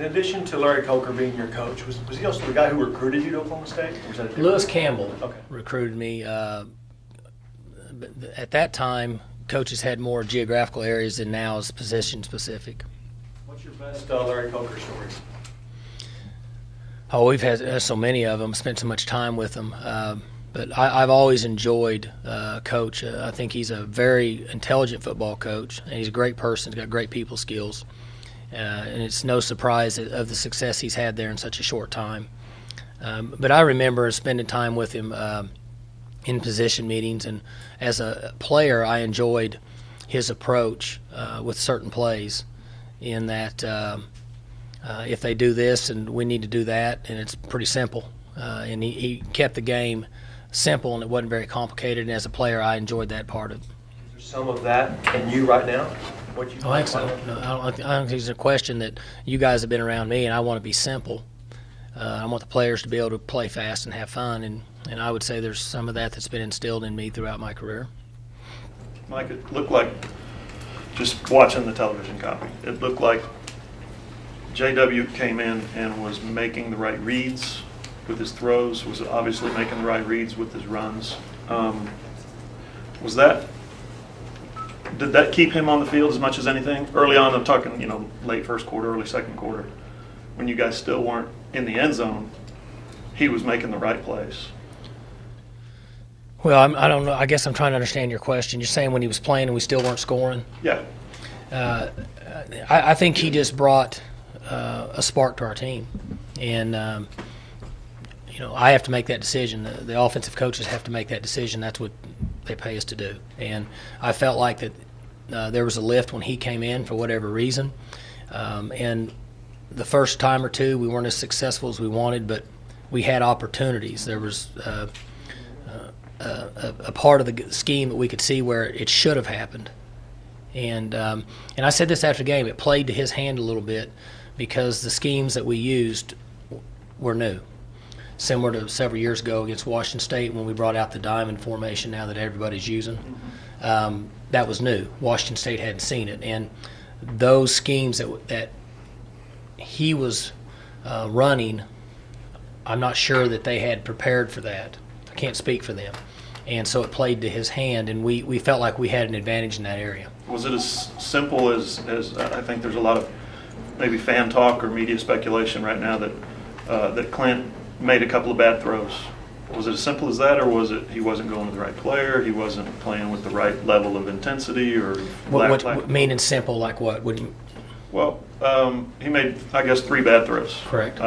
addition to Larry Coker being your coach, was he also the guy who recruited you to Oklahoma State? Or was that Lewis Campbell Okay. recruited me. At that time, coaches had more geographical areas than now is position specific. What's your best Larry Coker stories? Oh, we've had so many of them, spent so much time with them. But I've always enjoyed Coach. I think he's a very intelligent football coach, and he's a great person. He's got great people skills. And it's no surprise of the success he's had there in such a short time. But I remember spending time with him in position meetings, and as a player, I enjoyed his approach with certain plays in that if they do this and we need to do that, and it's pretty simple. And he kept the game simple, and it wasn't very complicated, and as a player, I enjoyed that part of it. Is there some of that in you right now? What you I think so. No, I don't think it's a question that you guys have been around me, and I want to be simple. I want the players to be able to play fast and have fun, and I would say there's some of that that's been instilled in me throughout my career. Mike, it looked like, just watching the television copy, it looked like JW came in and was making the right reads with his throws, was obviously making the right reads with his runs. Did that keep him on the field as much as anything? Early on, I'm talking, late first quarter, early second quarter, when you guys still weren't in the end zone, he was making the right plays. Well, I don't know. I guess I'm trying to understand your question. You're saying when he was playing and we still weren't scoring? Yeah. I think he just brought a spark to our team. And, I have to make that decision. The offensive coaches have to make that decision. That's what they pay us to do. And I felt like that there was a lift when he came in for whatever reason. And the first time or two we weren't as successful as we wanted, but we had opportunities. There was a part of the scheme that we could see where it should have happened. And I said this after the game, it played to his hand a little bit because the schemes that we used were new. Similar to several years ago against Washington State when we brought out the diamond formation now that everybody's using. That was new. Washington State hadn't seen it. And those schemes that he was running, I'm not sure that they had prepared for that. I can't speak for them. And so it played to his hand, and we felt like we had an advantage in that area. Was it as simple as I think there's a lot of maybe fan talk or media speculation right now that Clint made a couple of bad throws? Was it as simple as that, or was it he wasn't going to the right player, he wasn't playing with the right level of intensity, or what meaning simple, like what? Would you... Well, he made, I guess, 3 bad throws. Correct.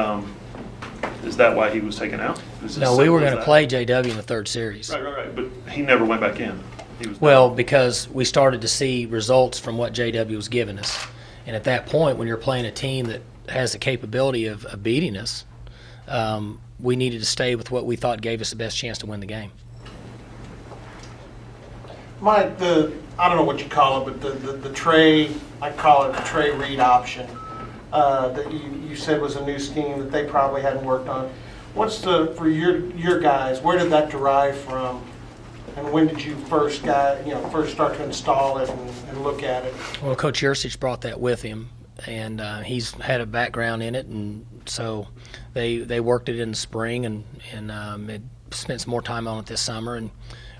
Is that why he was taken out? No, we were going to play JW in the third series. Right. But he never went back in. Because we started to see results from what JW was giving us. And at that point, when you're playing a team that has the capability of beating us, we needed to stay with what we thought gave us the best chance to win the game. Mike, I don't know what you call it, but the tray, I call it the tray read option that you said was a new scheme that they probably hadn't worked on. What's for your guys, where did that derive from? And when did you first start to install it and look at it? Well, Coach Yursich brought that with him, and he's had a background in it, and so they worked it in the spring, and it spent some more time on it this summer, and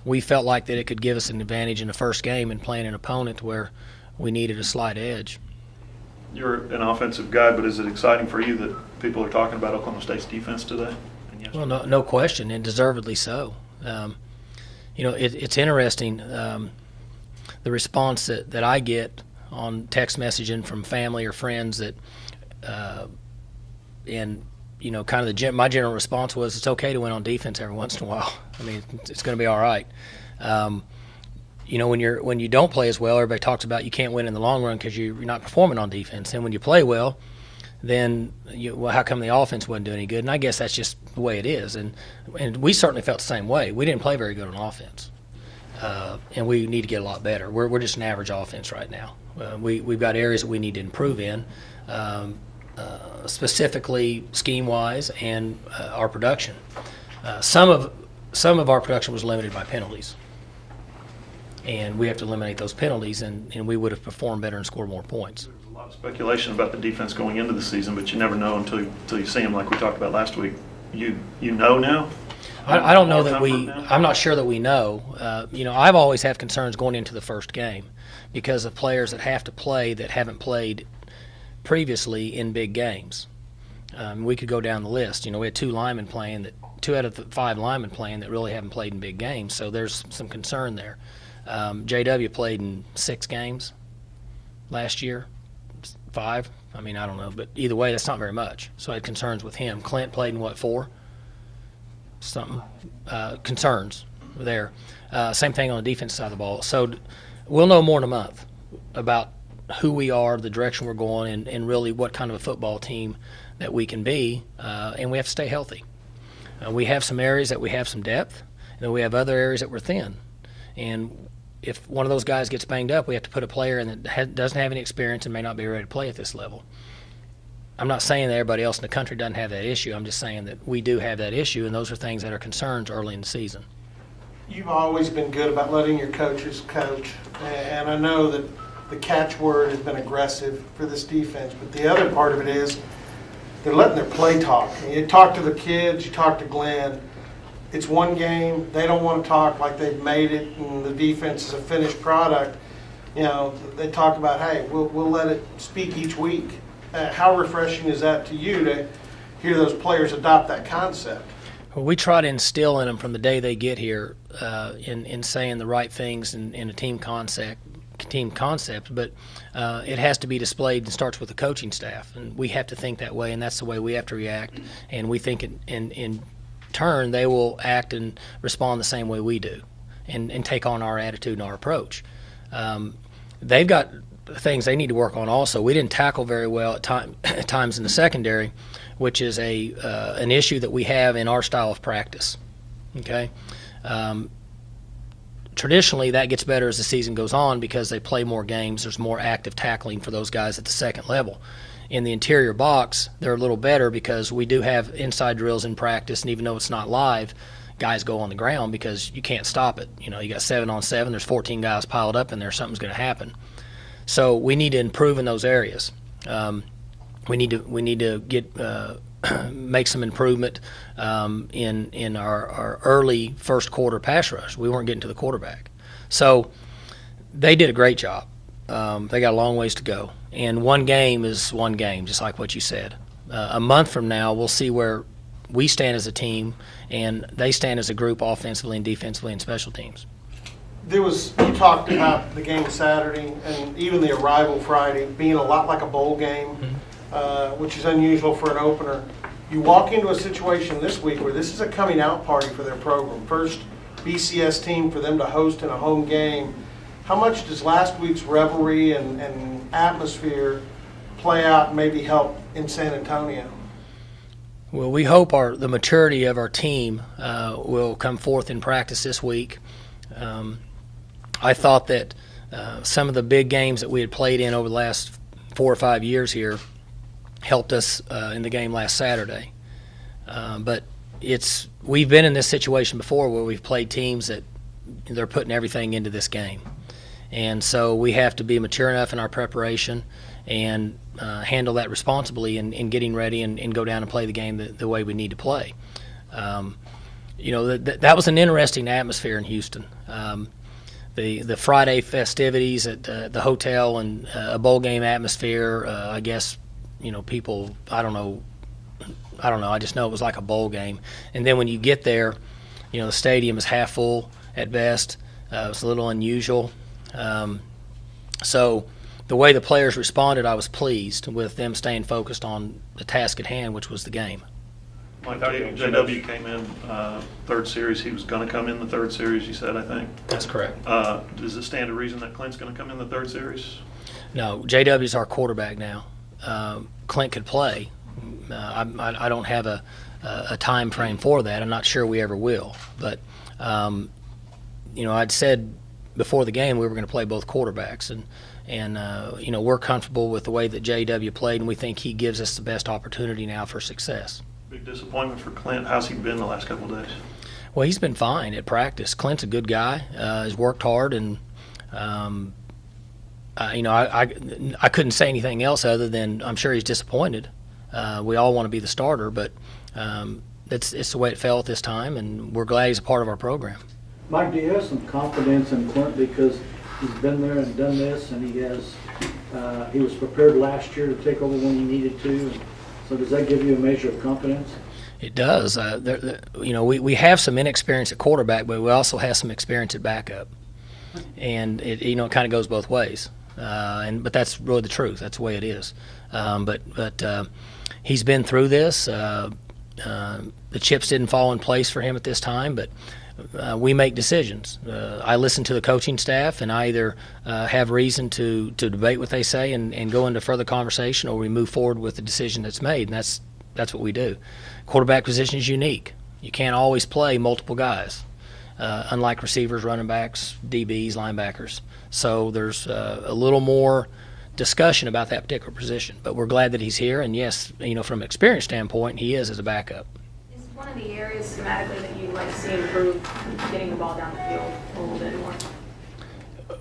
we felt like that it could give us an advantage in the first game in playing an opponent where we needed a slight edge. You're an offensive guy, but is it exciting for you that people are talking about Oklahoma State's defense today? Well, no question, and deservedly so. It's interesting, the response that I get on text messaging from family or friends that, my general response was it's okay to win on defense every once in a while. I mean, it's going to be all right. When you don't play as well, everybody talks about you can't win in the long run because you're not performing on defense. And when you play well, then how come the offense wasn't doing any good? And I guess that's just the way it is. And we certainly felt the same way. We didn't play very good on offense, and we need to get a lot better. We're just an average offense right now. We've got areas that we need to improve in, specifically scheme-wise and our production. Some of our production was limited by penalties, and we have to eliminate those penalties, and we would have performed better and scored more points. A lot of speculation about the defense going into the season, but you never know until you see them, like we talked about last week. You know now? I don't know More that comfort now? I'm not sure that we know. I've always had concerns going into the first game because of players that have to play that haven't played previously in big games. We could go down the list. We had two out of the 5 linemen playing that really haven't played in big games, so there's some concern there. JW played in 6 games last year, 5. I don't know, but either way, that's not very much. So I had concerns with him. Clint played in 4? Something. Concerns there. Same thing on the defense side of the ball. So we'll know more in a month about who we are, the direction we're going, and really what kind of a football team that we can be, and we have to stay healthy. We have some areas that we have some depth, and then we have other areas that we're thin. And if one of those guys gets banged up, we have to put a player in that doesn't have any experience and may not be ready to play at this level. I'm not saying that everybody else in the country doesn't have that issue. I'm just saying that we do have that issue, and those are things that are concerns early in the season. You've always been good about letting your coaches coach, and I know that the catchword has been aggressive for this defense, but the other part of it is they're letting their play talk. You talk to the kids, you talk to Glenn. It's one game. They don't want to talk like they've made it and the defense is a finished product. They talk about, hey, we'll let it speak each week. How refreshing is that to you to hear those players adopt that concept? Well, we try to instill in them from the day they get here in saying the right things in a team concept, but it has to be displayed and starts with the coaching staff. And we have to think that way, and that's the way we have to react. And we think in turn they will act and respond the same way we do and take on our attitude and our approach. They've got things they need to work on also. We didn't tackle very well at times in the secondary, which is an issue that we have in our style of practice. Okay? Traditionally, that gets better as the season goes on because they play more games. There's more active tackling for those guys at the second level. In the interior box, they're a little better because we do have inside drills in practice, and even though it's not live, guys go on the ground because you can't stop it. You got 7-on-7, there's 14 guys piled up in there, something's going to happen. So we need to improve in those areas. We need to get make some improvement in our early first quarter pass rush. We weren't getting to the quarterback. So they did a great job. They got a long ways to go. And one game is one game, just like what you said. A month from now, we'll see where we stand as a team and they stand as a group offensively and defensively and special teams. You talked about the game Saturday and even the arrival Friday being a lot like a bowl game, which is unusual for an opener. You walk into a situation this week where this is a coming out party for their program. First BCS team for them to host in a home game. How much does last week's revelry and atmosphere play out and maybe help in San Antonio? Well, we hope the maturity of our team will come forth in practice this week. I thought that some of the big games that we had played in over the last 4 or 5 years here helped us in the game last Saturday. But we've been in this situation before where we've played teams that they're putting everything into this game. And so we have to be mature enough in our preparation and handle that responsibly in getting ready and go down and play the game the way we need to play. That was an interesting atmosphere in Houston. The Friday festivities at the hotel and a bowl game atmosphere, I guess, people, I don't know, I just know it was like a bowl game. And then when you get there, the stadium is half full at best. It was a little unusual. So the way the players responded, I was pleased with them staying focused on the task at hand, which was the game. Like JW came in third series. He was going to come in the third series, you said, I think. That's correct. Does it stand to reason that Clint's going to come in the third series? No, JW's our quarterback now. Clint could play. I don't have a time frame for that. I'm not sure we ever will. But, I'd said before the game we were going to play both quarterbacks. And we're comfortable with the way that JW played, and we think he gives us the best opportunity now for success. Big disappointment for Clint. How's he been the last couple of days? Well, he's been fine at practice. Clint's a good guy. He's worked hard, and I couldn't say anything else other than I'm sure he's disappointed. We all want to be the starter, but it's the way it fell at this time, and we're glad he's a part of our program. Mike, do you have some confidence in Clint because he's been there and done this, and he was prepared last year to take over when he needed to? So does that give you a measure of confidence? It does. We have some inexperience at quarterback, but we also have some experience at backup, and it kind of goes both ways. But that's really the truth. That's the way it is. But he's been through this. The chips didn't fall in place for him at this time, but we make decisions. I listen to the coaching staff, and I either have reason to debate what they say and go into further conversation, or we move forward with the decision that's made, and that's what we do. Quarterback position is unique. You can't always play multiple guys, unlike receivers, running backs, DBs, linebackers. So there's a little more discussion about that particular position. But we're glad that he's here, and yes, from an experience standpoint, he is as a backup. Is one of the areas schematically that you'd like to see improve getting the ball down the field a little bit more?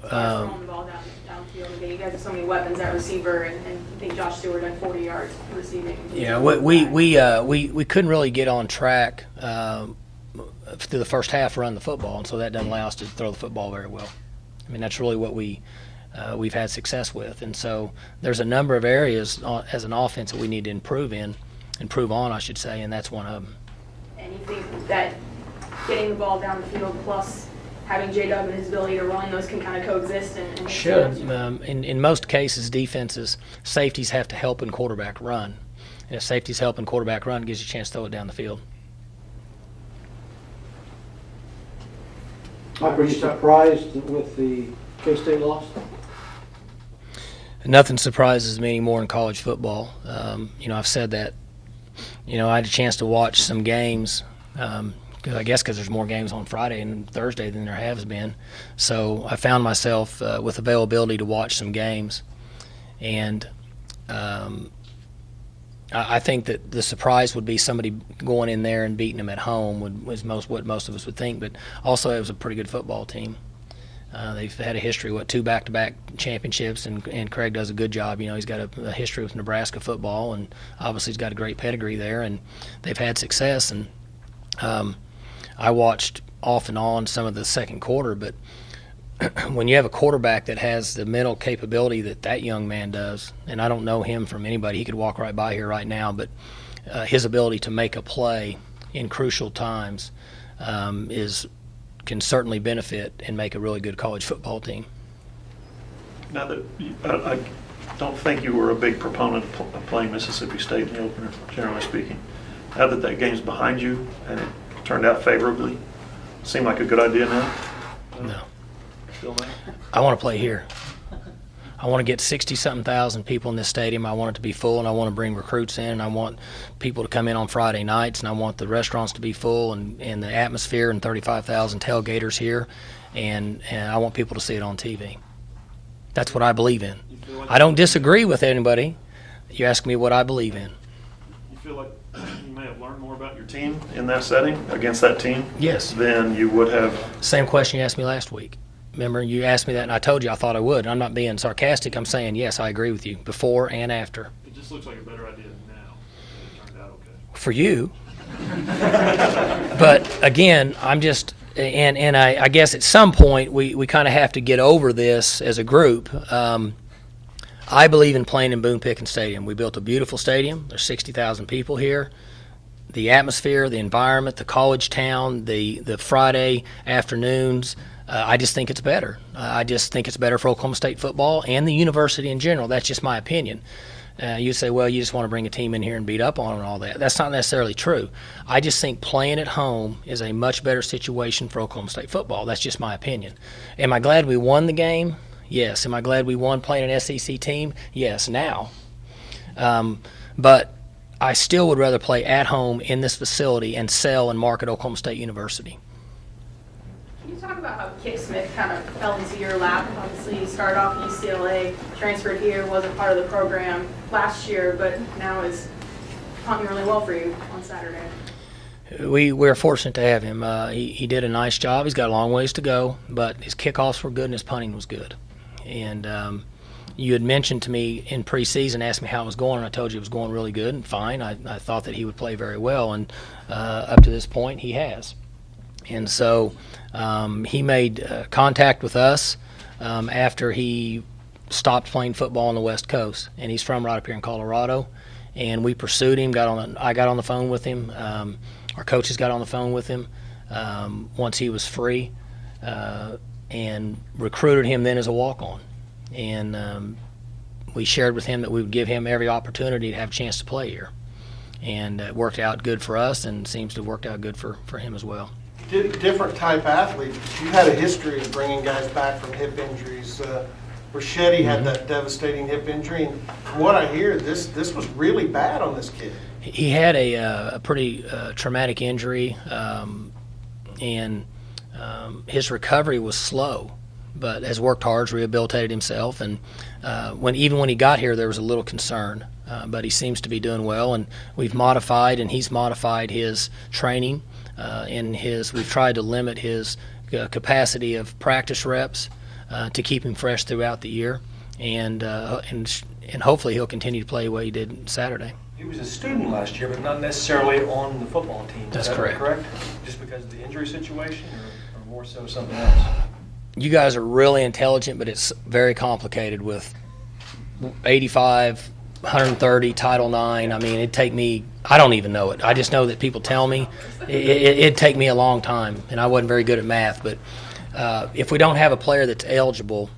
Throwing the ball downfield. Again, you guys have so many weapons at receiver, and I think Josh Stewart had 40 yards receiving. Yeah, we couldn't really get on track through the first half run the football, and so that doesn't allow us to throw the football very well. I mean, that's really what we've had success with, and so there's a number of areas as an offense that we need to improve on, I should say, and that's one of them. And you think that getting the ball down the field plus having J-Dub and his ability to run, those can kind of coexist and make Should. sense? In most cases, defenses, safeties have to help in quarterback run. And if safeties help in quarterback run, it gives you a chance to throw it down the field. Mike, were you surprised with the K-State loss? Nothing surprises me anymore in college football. I've said that. I had a chance to watch some games, because there's more games on Friday and Thursday than there has been. So I found myself with availability to watch some games. And I think that the surprise would be somebody going in there and beating them at home was what most of us would think. But also it was a pretty good football team. They've had a history, two back-to-back championships, and Craig does a good job. He's got a history with Nebraska football, and obviously he's got a great pedigree there, and they've had success. And I watched off and on some of the second quarter, but when you have a quarterback that has the mental capability that young man does, and I don't know him from anybody, he could walk right by here right now, but his ability to make a play in crucial times can certainly benefit and make a really good college football team. Now that I don't think you were a big proponent of playing Mississippi State in the opener, generally speaking. Now that game's behind you and it turned out favorably, seem like a good idea now? No. Still not? I want to play here. I want to get 60-something thousand people in this stadium. I want it to be full, and I want to bring recruits in, and I want people to come in on Friday nights, and I want the restaurants to be full and the atmosphere and 35,000 tailgaters here, and I want people to see it on TV. That's what I believe in. I don't disagree with anybody. You ask me what I believe in. You feel like you may have learned more about your team in that setting, against that team? Yes. Than you would have? Same question you asked me last week. Remember, you asked me that, and I told you I thought I would. I'm not being sarcastic. I'm saying, yes, I agree with you, before and after. It just looks like a better idea now. It turned out okay. For you. But, again, I'm just – and I guess at some point we kind of have to get over this as a group. I believe in playing in Boone Pickens Stadium. We built a beautiful stadium. There's 60,000 people here. The atmosphere, the environment, the college town, the Friday afternoons – I just think it's better. I just think it's better for Oklahoma State football and the university in general. That's just my opinion. You say, well, you just want to bring a team in here and beat up on them and all that. That's not necessarily true. I just think playing at home is a much better situation for Oklahoma State football. That's just my opinion. Am I glad we won the game? Yes. Am I glad we won playing an SEC team? Yes, now. But I still would rather play at home in this facility and sell and market Oklahoma State University. Can you talk about how Kick Smith kind of fell into your lap? Obviously, you started off at UCLA, transferred here, wasn't part of the program last year, but now is punting really well for you on Saturday. We're fortunate to have him. He did a nice job. He's got a long ways to go, but his kickoffs were good and his punting was good. And you had mentioned to me in preseason, asked me how it was going, and I told you it was going really good and fine. I thought that he would play very well, and up to this point, he has. And so he made contact with us after he stopped playing football on the West Coast, and he's from right up here in Colorado. And we pursued him. I got on the phone with him. Our coaches got on the phone with him once he was free, and recruited him then as a walk-on. And we shared with him that we would give him every opportunity to have a chance to play here. And it worked out good for us, and seems to have worked out good for him as well. Different type athlete. You had a history of bringing guys back from hip injuries. Rachetti had that devastating hip injury, and from what I hear, this was really bad on this kid. He had a pretty traumatic injury, and his recovery was slow, but has worked hard, has rehabilitated himself, and even when he got here, there was a little concern, but he seems to be doing well, and we've modified, and he's modified his training, we've tried to limit his capacity of practice reps to keep him fresh throughout the year, and hopefully he'll continue to play the way he did Saturday. He was a student last year, but not necessarily on the football team. That's Is that correct. Just because of the injury situation, or more so something else? You guys are really intelligent, but it's very complicated with 85, 130, Title IX. I mean, it'd take me, I don't even know it. I just know that people tell me. It'd take me a long time, and I wasn't very good at math. But if we don't have a player that's eligible,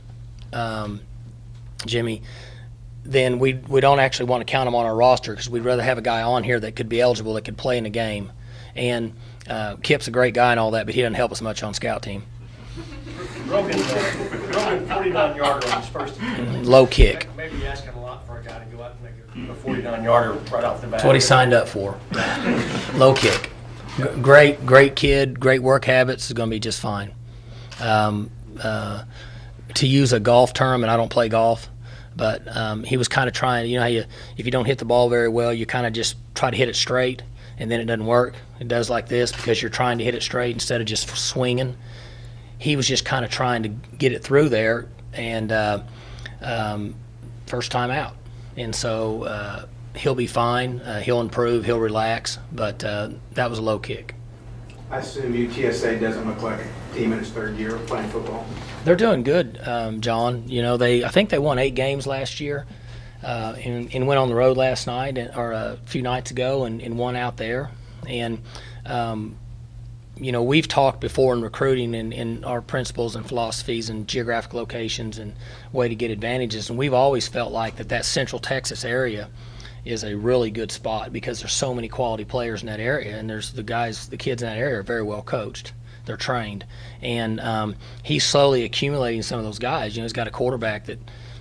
Jimmy, then we don't actually want to count him on our roster, because we'd rather have a guy on here that could be eligible, that could play in a game. And Kip's a great guy and all that, but he doesn't help us much on scout team. Brogan 49-yarder on his first attempt. Low kick. Maybe you're asking a lot for a guy to go out and make a 49-yarder right off the bat. That's what he signed up for. Low kick. Great kid, great work habits, is going to be just fine. To use a golf term, and I don't play golf, but he was kind of trying, you know how if you don't hit the ball very well, you kind of just try to hit it straight, and then it doesn't work. It does like this because you're trying to hit it straight instead of just swinging. He was just kind of trying to get it through there, and first time out. And so he'll be fine. He'll improve. He'll relax. But that was a low kick. I assume UTSA doesn't look like a team in its third year of playing football. They're doing good, John. You know, I think they won 8 games last year, and went on the road last night, or a few nights ago, and won out there. And you know, we've talked before in recruiting and our principles and philosophies and geographic locations and way to get advantages, and we've always felt like that Central Texas area is a really good spot because there's so many quality players in that area, and there's the kids in that area are very well coached. They're trained, and he's slowly accumulating some of those guys. You know, he's got a quarterback that,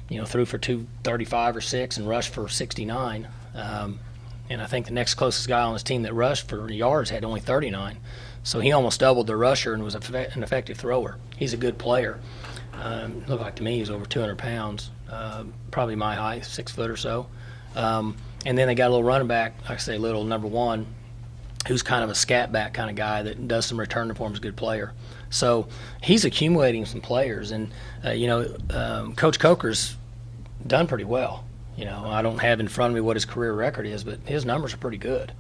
you know, threw for 235 or 6 and rushed for 69. And I think the next closest guy on his team that rushed for yards had only 39. So he almost doubled the rusher and was an effective thrower. He's a good player. Looked like to me he was over 200 pounds, probably my height, 6 foot or so. And then they got a little running back, like I say, little number 1, who's kind of a scat back kind of guy that does some returning for him, is a good player. So he's accumulating some players, and you know, Coach Coker's done pretty well. You know, I don't have in front of me what his career record is, but his numbers are pretty good.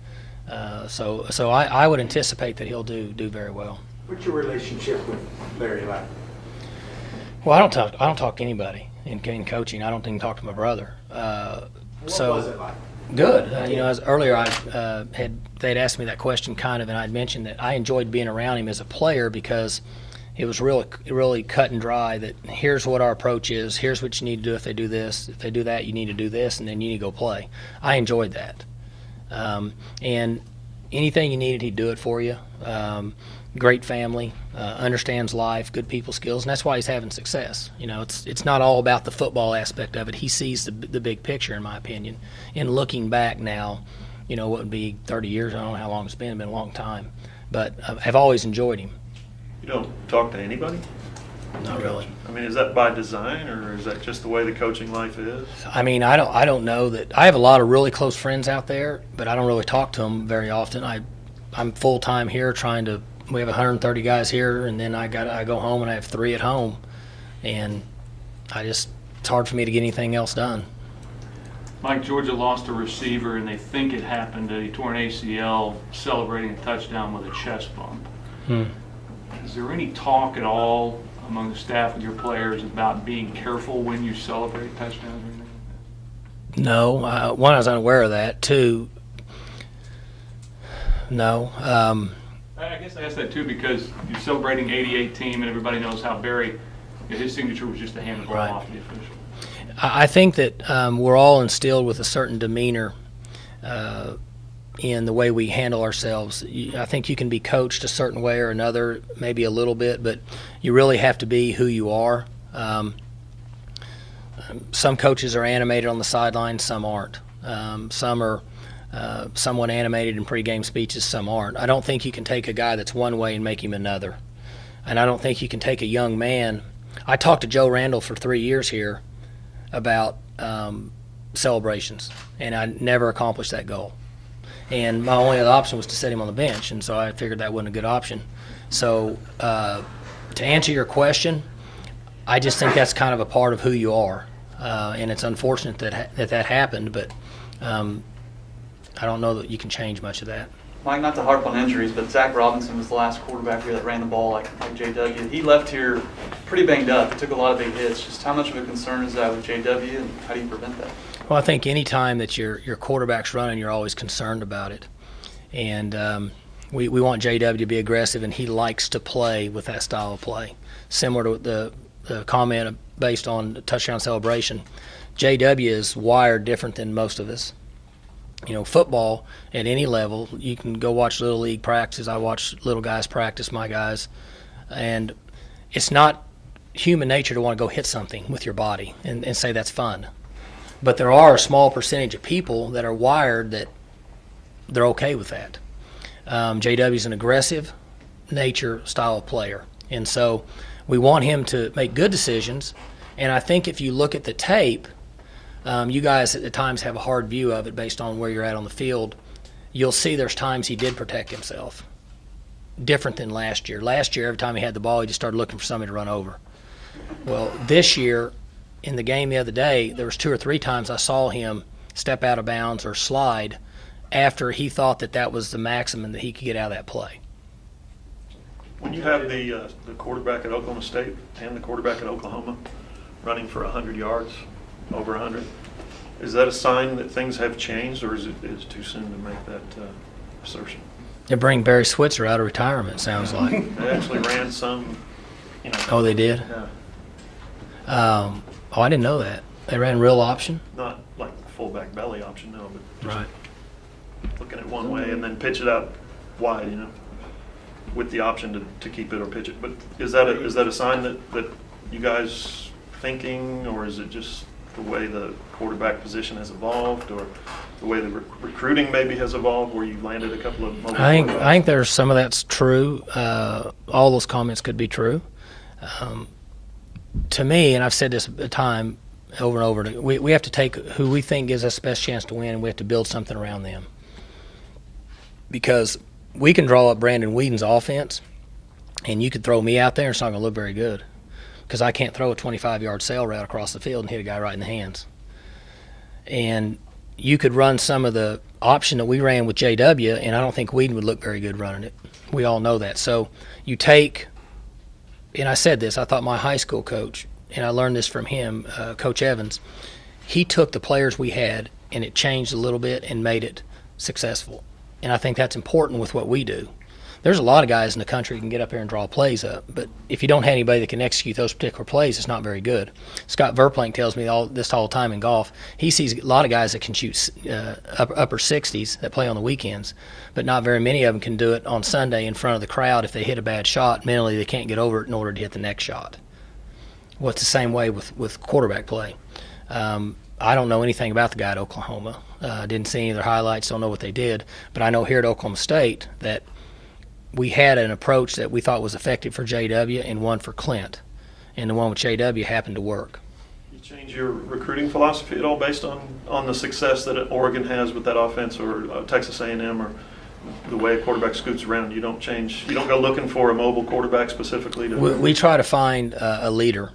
So I would anticipate that he'll do very well. What's your relationship with Larry like? Well, I don't talk to anybody in coaching. I don't even talk to my brother. What was it like? Good. You know, as earlier they'd asked me that question kind of, and I'd mentioned that I enjoyed being around him as a player because it was really cut and dry. That here's what our approach is. Here's what you need to do if they do this. If they do that, you need to do this, and then you need to go play. I enjoyed that. And anything you needed, he'd do it for you. Great family, understands life, good people skills, and that's why he's having success. You know, it's not all about the football aspect of it. He sees the big picture, in my opinion. And looking back now, you know, what would be 30 years? I don't know how long it's been a long time. But I've always enjoyed him. You don't talk to anybody? Not really. I mean, is that by design, or is that just the way the coaching life is? I mean, I don't know that. I have a lot of really close friends out there, but I don't really talk to them very often. I'm full time here trying to. We have 130 guys here, and then I go home and I have 3 at home, and I just it's hard for me to get anything else done. Mike, Georgia lost a receiver, and they think it happened. He tore an ACL celebrating a touchdown with a chest bump. Is there any talk at all among the staff with your players about being careful when you celebrate touchdowns or anything like that? No. One, I was unaware of that. Two, no. I guess I asked that too because you're celebrating 88 team, and everybody knows how Barry, his signature was just to hand the ball Right. off to the official. I think that we're all instilled with a certain demeanor in the way we handle ourselves. I think you can be coached a certain way or another, maybe a little bit, but you really have to be who you are. Some coaches are animated on the sideline, some aren't. Some are somewhat animated in pregame speeches, some aren't. I don't think you can take a guy that's one way and make him another. And I don't think you can take a young man. I talked to Joe Randall for 3 years here about celebrations, and I never accomplished that goal. And my only other option was to set him on the bench, and so I figured that wasn't a good option. So to answer your question, I just think that's kind of a part of who you are, and it's unfortunate that happened, but I don't know that you can change much of that. Mike, not to harp on injuries, but Zach Robinson was the last quarterback here that ran the ball like JW. He left here pretty banged up. He took a lot of big hits. Just how much of a concern is that with JW, and how do you prevent that? Well, I think any time that your quarterback's running, you're always concerned about it. And we want JW to be aggressive, and he likes to play with that style of play. Similar to the comment based on the touchdown celebration, JW is wired different than most of us. You know, football at any level, you can go watch Little League practices. I watch little guys practice, my guys. And it's not human nature to want to go hit something with your body and say that's fun. But there are a small percentage of people that are wired that they're okay with that. JW's an aggressive nature style of player. And so we want him to make good decisions. And I think if you look at the tape, you guys at times have a hard view of it based on where you're at on the field. You'll see there's times he did protect himself. Different than last year. Last year, every time he had the ball, he just started looking for somebody to run over. Well, this year, in the game the other day, there was 2 or 3 times I saw him step out of bounds or slide after he thought that was the maximum that he could get out of that play. When you have the quarterback at Oklahoma State and the quarterback at Oklahoma running for 100 yards, over 100, is that a sign that things have changed, or is it too soon to make that assertion? They bring Barry Switzer out of retirement, sounds like. They actually ran some, Oh, they did? Yeah. I didn't know that. They ran real option? Not like fullback belly option, no, but just Right. looking at one way and then pitch it out wide, with the option to keep it or pitch it. But is that a sign that you guys thinking, or is it just the way the quarterback position has evolved, or the way the recruiting maybe has evolved, where you landed a couple of mobile I quarterbacks? think there's some of that's true. All those comments could be true. To me, and I've said this a time over and over, we have to take who we think gives us the best chance to win, and we have to build something around them. Because we can draw up Brandon Whedon's offense, and you could throw me out there, and it's not going to look very good. Because I can't throw a 25-yard sail route across the field and hit a guy right in the hands. And you could run some of the option that we ran with JW, and I don't think Whedon would look very good running it. We all know that. So you take, and I said this, I thought my high school coach, and I learned this from him, Coach Evans, he took the players we had, and it changed a little bit and made it successful. And I think that's important with what we do. There's a lot of guys in the country who can get up here and draw plays up, but if you don't have anybody that can execute those particular plays, it's not very good. Scott Verplank tells me all the time in golf. He sees a lot of guys that can shoot upper 60s that play on the weekends, but not very many of them can do it on Sunday in front of the crowd. If they hit a bad shot, mentally they can't get over it in order to hit the next shot. Well, it's the same way with quarterback play. I don't know anything about the guy at Oklahoma. Didn't see any of their highlights, don't know what they did, but I know here at Oklahoma State that we had an approach that we thought was effective for JW and one for Clint, and the one with JW happened to work. You change your recruiting philosophy at all based on the success that Oregon has with that offense, or Texas A&M, or the way a quarterback scoots around? You don't change. You don't go looking for a mobile quarterback specifically to. We try to find a leader,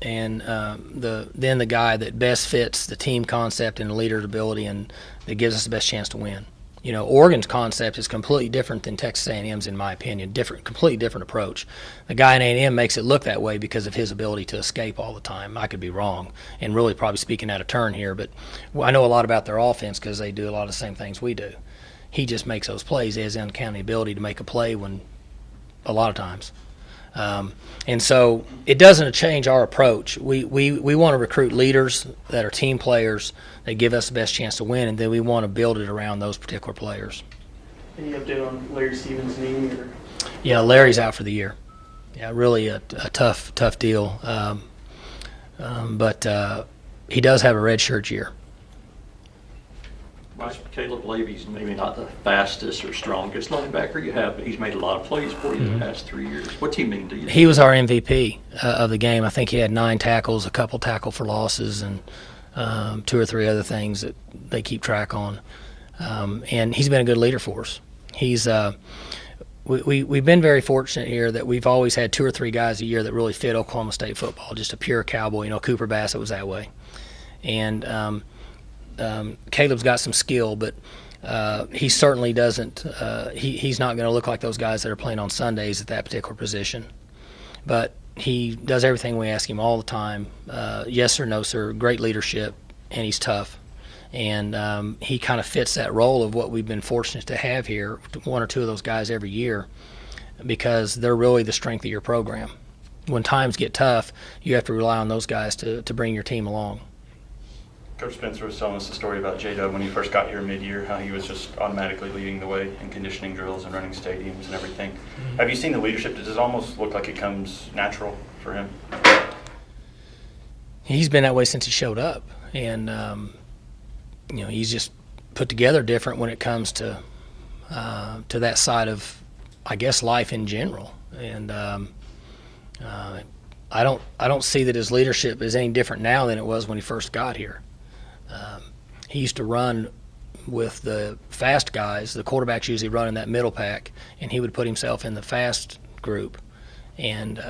and then the guy that best fits the team concept and the leader's ability, and that gives us the best chance to win. You know, Oregon's concept is completely different than Texas A&M's, in my opinion. Completely different approach. The guy in A&M makes it look that way because of his ability to escape all the time. I could be wrong, and really probably speaking out of turn here, but I know a lot about their offense because they do a lot of the same things we do. He just makes those plays. He has the uncanny ability to make a play when a lot of times. And so it doesn't change our approach. We want to recruit leaders that are team players that give us the best chance to win, and then we want to build it around those particular players. Any update on Larry Stevens' knee? Or? Yeah, Larry's out for the year. Yeah, really a tough deal. But he does have a redshirt year. Caleb Levy's maybe not the fastest or strongest linebacker you have, but he's made a lot of plays for you in the past 3 years. What's he mean to you? He was our MVP of the game. I think he had 9 tackles, a couple tackle for losses, and 2 or 3 other things that they keep track on. And he's been a good leader for us. He's we've been very fortunate here that we've always had 2 or 3 guys a year that really fit Oklahoma State football, just a pure cowboy. You know, Cooper Bassett was that way. And Caleb's got some skill, but he certainly doesn't. He's not going to look like those guys that are playing on Sundays at that particular position. But he does everything we ask him all the time. Yes sir, no sir. Great leadership, and he's tough. And he kind of fits that role of what we've been fortunate to have here, 1 or 2 of those guys every year, because they're really the strength of your program. When times get tough, you have to rely on those guys to bring your team along. Coach Spencer was telling us the story about J-Dub when he first got here mid-year, how he was just automatically leading the way in conditioning drills and running stadiums and everything. Mm-hmm. Have you seen the leadership? Does it almost look like it comes natural for him? He's been that way since he showed up, and you know, he's just put together different when it comes to that side of, I guess, life in general. And I don't see that his leadership is any different now than it was when he first got here. He used to run with the fast guys. The quarterbacks usually run in that middle pack, and he would put himself in the fast group. And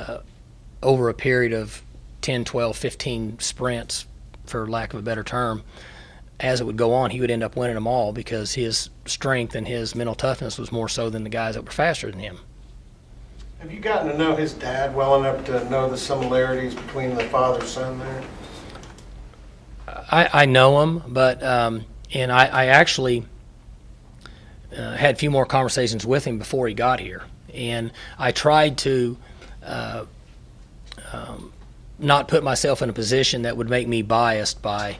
over a period of 10, 12, 15 sprints, for lack of a better term, as it would go on, he would end up winning them all because his strength and his mental toughness was more so than the guys that were faster than him. Have you gotten to know his dad well enough to know the similarities between the father-son there? I know him, but and I actually had a few more conversations with him before he got here, and I tried to not put myself in a position that would make me biased by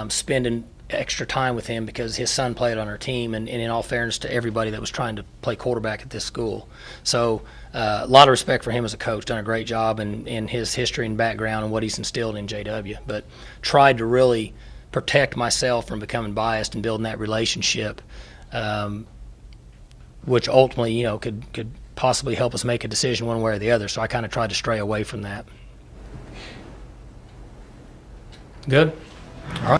spending extra time with him because his son played on our team, and in all fairness to everybody that was trying to play quarterback at this school. So a lot of respect for him as a coach, done a great job in his history and background and what he's instilled in JW, but tried to really protect myself from becoming biased and building that relationship, which ultimately, you know, could possibly help us make a decision one way or the other. So I kind of tried to stray away from that. Good? All right.